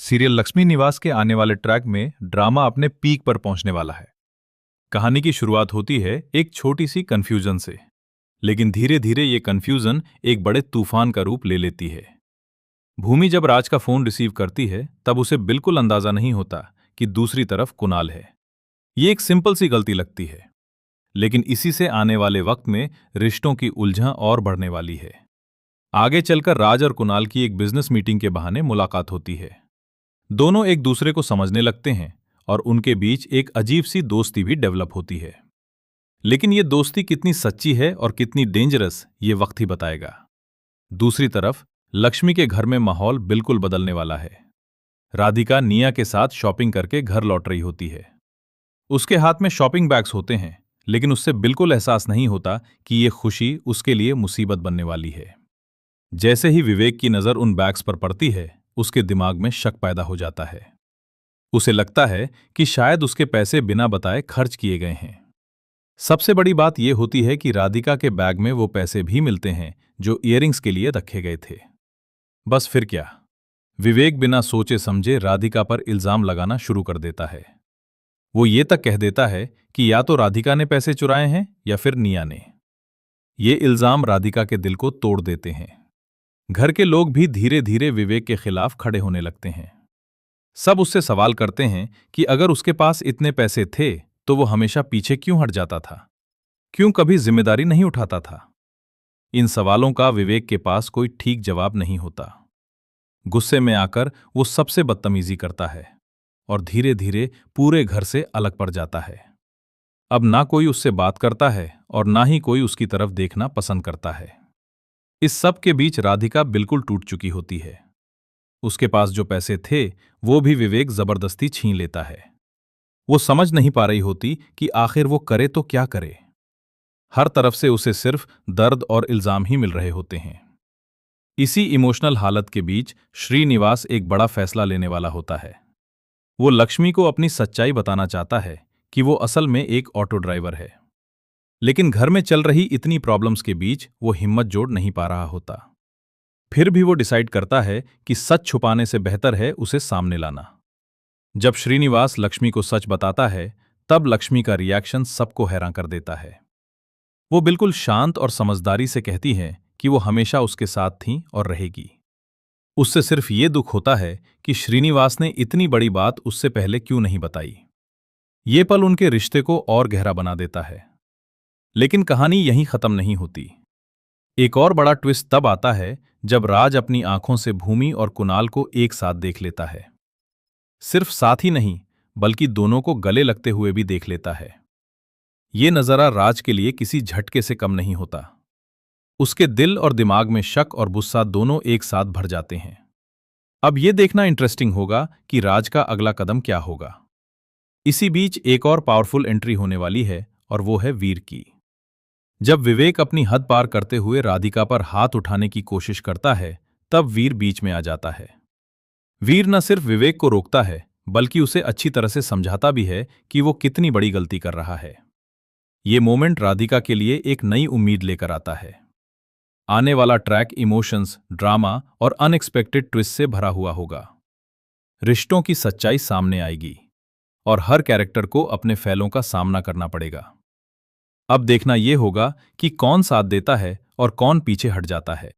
Serial Lakshmi निवास के आने वाले ट्रैक में ड्रामा अपने पीक पर पहुंचने वाला है। कहानी की शुरुआत होती है एक छोटी सी कंफ्यूजन से, लेकिन धीरे धीरे ये कंफ्यूजन एक बड़े तूफान का रूप ले लेती है। भूमि जब राज का फोन रिसीव करती है तब उसे बिल्कुल अंदाजा नहीं होता कि दूसरी तरफ कुणाल है। ये एक सिंपल सी गलती लगती है, लेकिन इसी से आने वाले वक्त में रिश्तों की उलझन और बढ़ने वाली है। आगे चलकर राज और कुणाल की एक बिजनेस मीटिंग के बहाने मुलाकात होती है। दोनों एक दूसरे को समझने लगते हैं और उनके बीच एक अजीब सी दोस्ती भी डेवलप होती है। लेकिन ये दोस्ती कितनी सच्ची है और कितनी डेंजरस ये वक्त ही बताएगा। दूसरी तरफ लक्ष्मी के घर में माहौल बिल्कुल बदलने वाला है। राधिका निया के साथ शॉपिंग करके घर लौट रही होती है। उसके हाथ में शॉपिंग बैग्स होते हैं, लेकिन उससे बिल्कुल एहसास नहीं होता कि ये खुशी उसके लिए मुसीबत बनने वाली है। जैसे ही विवेक की नज़र उन बैग्स पर पड़ती है, उसके दिमाग में शक पैदा हो जाता है। उसे लगता है कि शायद उसके पैसे बिना बताए खर्च किए गए हैं। सबसे बड़ी बात यह होती है कि राधिका के बैग में वो पैसे भी मिलते हैं जो इयररिंग्स के लिए रखे गए थे। बस फिर क्या, विवेक बिना सोचे समझे राधिका पर इल्जाम लगाना शुरू कर देता है। वो ये तक कह देता है कि या तो राधिका ने पैसे चुराए हैं या फिर निया ने। ये इल्जाम राधिका के दिल को तोड़ देते हैं। घर के लोग भी धीरे धीरे विवेक के खिलाफ खड़े होने लगते हैं। सब उससे सवाल करते हैं कि अगर उसके पास इतने पैसे थे तो वो हमेशा पीछे क्यों हट जाता था, क्यों कभी जिम्मेदारी नहीं उठाता था। इन सवालों का विवेक के पास कोई ठीक जवाब नहीं होता। गुस्से में आकर वो सबसे बदतमीजी करता है और धीरे धीरे पूरे घर से अलग पड़ जाता है। अब ना कोई उससे बात करता है और ना ही कोई उसकी तरफ देखना पसंद करता है। इस सब के बीच राधिका बिल्कुल टूट चुकी होती है। उसके पास जो पैसे थे वो भी विवेक जबरदस्ती छीन लेता है। वो समझ नहीं पा रही होती कि आखिर वो करे तो क्या करे। हर तरफ से उसे सिर्फ दर्द और इल्जाम ही मिल रहे होते हैं। इसी इमोशनल हालत के बीच श्रीनिवास एक बड़ा फैसला लेने वाला होता है। वो लक्ष्मी को अपनी सच्चाई बताना चाहता है कि वो असल में एक ऑटो ड्राइवर है। लेकिन घर में चल रही इतनी प्रॉब्लम्स के बीच वो हिम्मत जोड़ नहीं पा रहा होता। फिर भी वो डिसाइड करता है कि सच छुपाने से बेहतर है उसे सामने लाना। जब श्रीनिवास लक्ष्मी को सच बताता है तब लक्ष्मी का रिएक्शन सबको हैरान कर देता है। वो बिल्कुल शांत और समझदारी से कहती है कि वो हमेशा उसके साथ थी और रहेगी। उससे सिर्फ ये दुख होता है कि श्रीनिवास ने इतनी बड़ी बात उससे पहले क्यों नहीं बताई। ये पल उनके रिश्ते को और गहरा बना देता है। लेकिन कहानी यहीं खत्म नहीं होती। एक और बड़ा ट्विस्ट तब आता है जब राज अपनी आंखों से भूमि और कुणाल को एक साथ देख लेता है। सिर्फ साथ ही नहीं, बल्कि दोनों को गले लगते हुए भी देख लेता है। ये नज़ारा राज के लिए किसी झटके से कम नहीं होता। उसके दिल और दिमाग में शक और गुस्सा दोनों एक साथ भर जाते हैं। अब यह देखना इंटरेस्टिंग होगा कि राज का अगला कदम क्या होगा। इसी बीच एक और पावरफुल एंट्री होने वाली है और वो है वीर की। जब विवेक अपनी हद पार करते हुए राधिका पर हाथ उठाने की कोशिश करता है तब वीर बीच में आ जाता है। वीर न सिर्फ विवेक को रोकता है बल्कि उसे अच्छी तरह से समझाता भी है कि वो कितनी बड़ी गलती कर रहा है। ये मोमेंट राधिका के लिए एक नई उम्मीद लेकर आता है। आने वाला ट्रैक इमोशंस, ड्रामा और अनएक्सपेक्टेड ट्विस्ट से भरा हुआ होगा। रिश्तों की सच्चाई सामने आएगी और हर कैरेक्टर को अपने फैलों का सामना करना पड़ेगा। अब देखना यह होगा कि कौन साथ देता है और कौन पीछे हट जाता है।